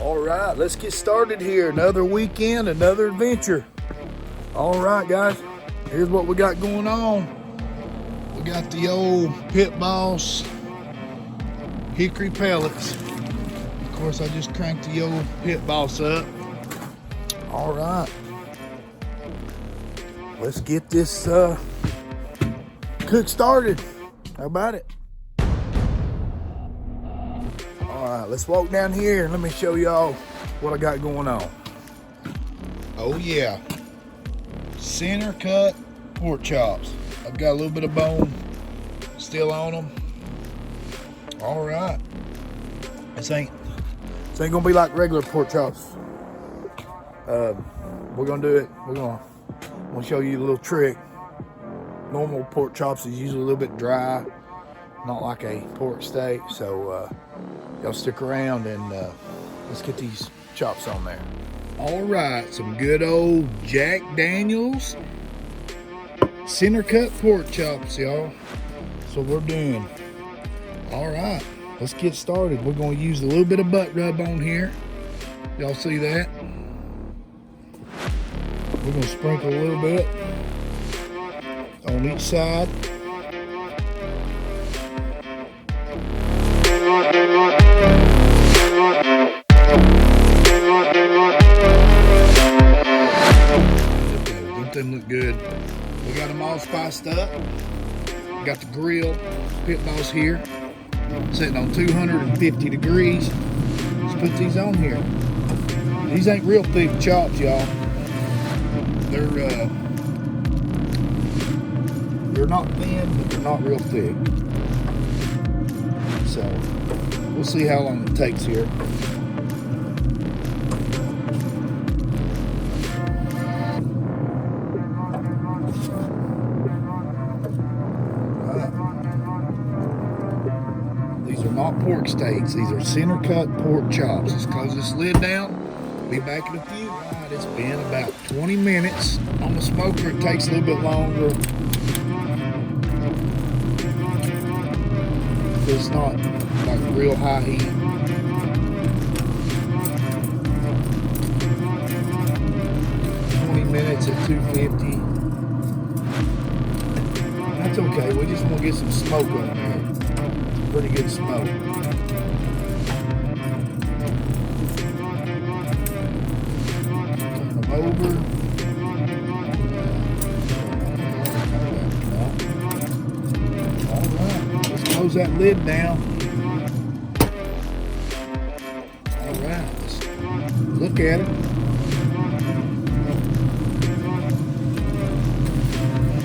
All right, let's get started here. Another weekend, another adventure. All right, guys, here's what we got going on. We got the old pitboss hickory pellets. Of course, I just cranked the old pitboss up. All right, let's get this cook started. How about it? All right, let's walk down here and let me show y'all what I got going on. Oh yeah, center cut pork chops. I've got a little bit of bone still on them. All right, this ain't gonna be like regular pork chops. We're gonna do it. I'm gonna show you a little trick. Normal pork chops is usually a little bit dry, not like a pork steak. So y'all stick around and let's get these chops on there. All right, some good old Jack Daniels center cut pork chops, y'all. So we're doing. All right, let's get started. We're gonna use a little bit of butt rub on here. Y'all see that? We're gonna sprinkle a little bit on each side. Them look good. We got them all spiced up. Got the grill pitboss here, sitting on 250 degrees. Let's put these on here. These ain't real thick chops, y'all. They're not thin, but they're not real thick. So we'll see how long it takes here. These are not pork steaks. These are center cut pork chops. Let's close this lid down. Be back in a few. Right, it's been about 20 minutes. On the smoker, it takes a little bit longer. It's not like real high heat. Minutes at 250. That's okay. We just want to get some smoke on there. Pretty good smoke. Turn them over. All right. Let's close that lid down. All right. Let's look at it.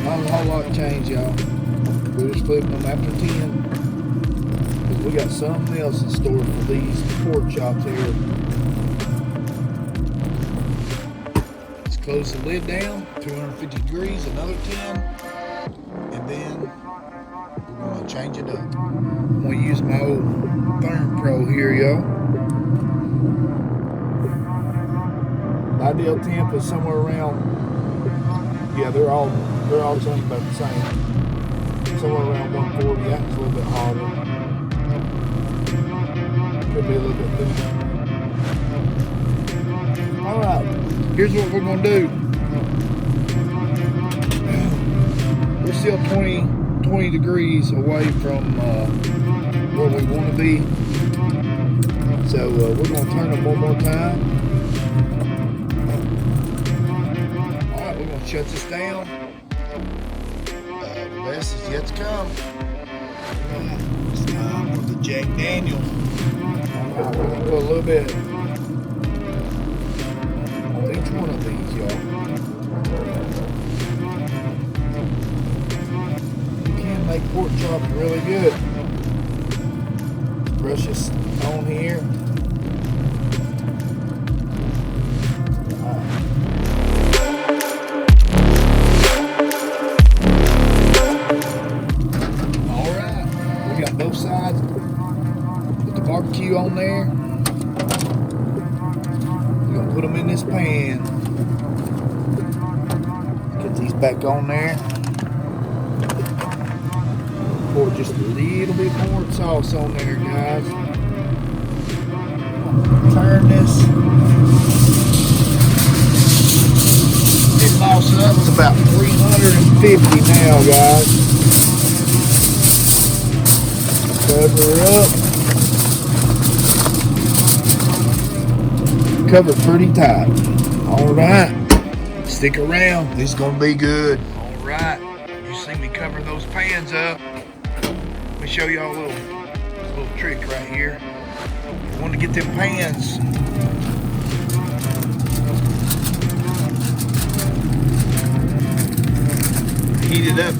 Not a whole lot changed, y'all. We're just flipping them after 10. Because we got something else in store for these pork chops here. Let's close the lid down, 250 degrees, another 10. And then we're going to change it up. I'm going to use my old Therm Pro here, y'all. Ideal temp is somewhere around, yeah, they're all saying about the same. Somewhere around 140. That was a little bit hotter. Could be a little bit thinner. All right, here's what we're gonna do. We're still 20 degrees away from where we want to be. So we're gonna turn them one more time. All right, we're gonna shut this down. The best is yet to come. It's time for the Jack Daniels. We're going to put a little bit on each one of these, y'all. You can make pork chops really good. Brush this on here. Both sides. Put the BBQ on there. We're gonna put them in this pan. Get these back on there. Pour just a little bit more sauce on there, guys. turn this pitboss up. It's about 350 now, guys. Cover it up. Cover pretty tight. All right. Stick around. This is gonna be good. All right. You see me cover those pans up. Let me show y'all a little trick right here. You want to get them pans heated up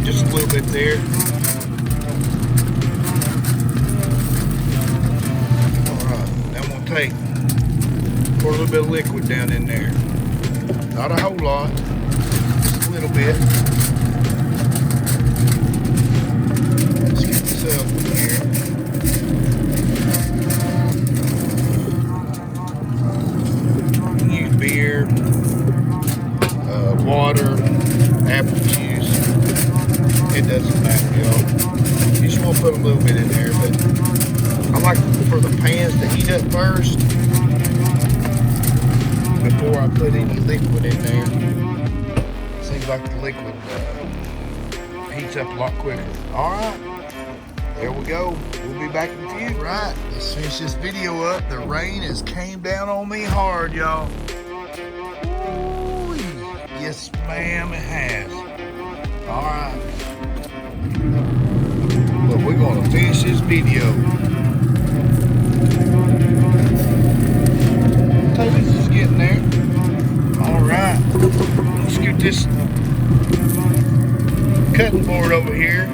just a little bit there. Alright, now I'm going to pour a little bit of liquid down in there. Not a whole lot, just a little bit. Let's get this up here. Use beer, water, apple juice. It doesn't matter, y'all. You just want to put a little bit in there, but I like for the pans to heat up first before I put any liquid in there. Seems like the liquid heats up a lot quicker. Alright, there we go. We'll be back with you. Right, let's finish this video up. The rain has came down on me hard, y'all. Yes, ma'am, it has. Alright. But we're going to finish this video. Potatoes is getting there. Alright. Let's get this cutting board over here.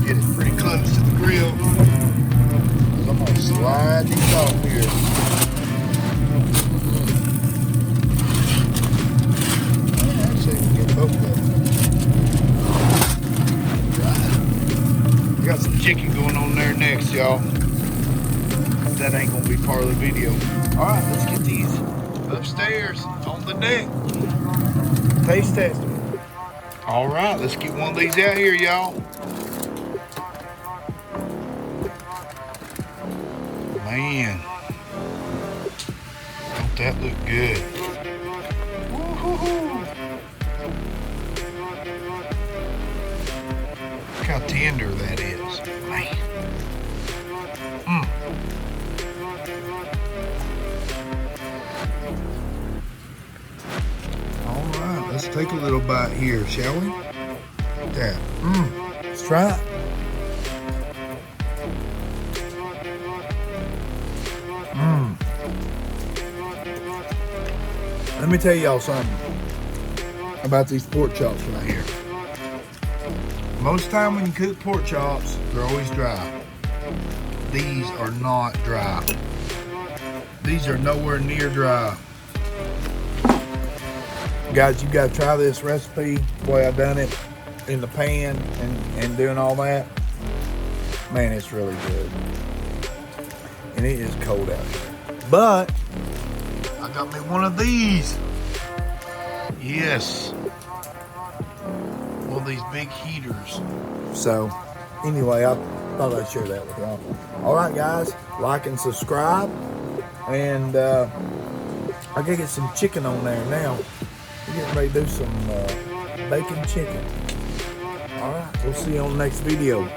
Get it pretty close to the grill. I'm going to slide these off here. We got some chicken going on there next, y'all. That ain't gonna be part of the video. Alright, let's get these upstairs on the deck. Taste test. Alright, let's get one of these out here, y'all. Man, don't that look good? Woo-hoo-hoo. Look how tender that is, man. All right, let's take a little bite here, shall we? Look at that. Let's try it. Let me tell y'all something about these pork chops right here. Most time when you cook pork chops, they're always dry. These are not dry. These are nowhere near dry. Guys, you gotta try this recipe, the way I done it in the pan and doing all that. Man, it's really good. And it is cold out here. But I got me one of these. Yes. One of these big heaters. So anyway, I thought I'd share that with y'all. All right, guys, like and subscribe. And I gotta get some chicken on there now. We're getting ready to do some bacon chicken. All right, we'll see you on the next video.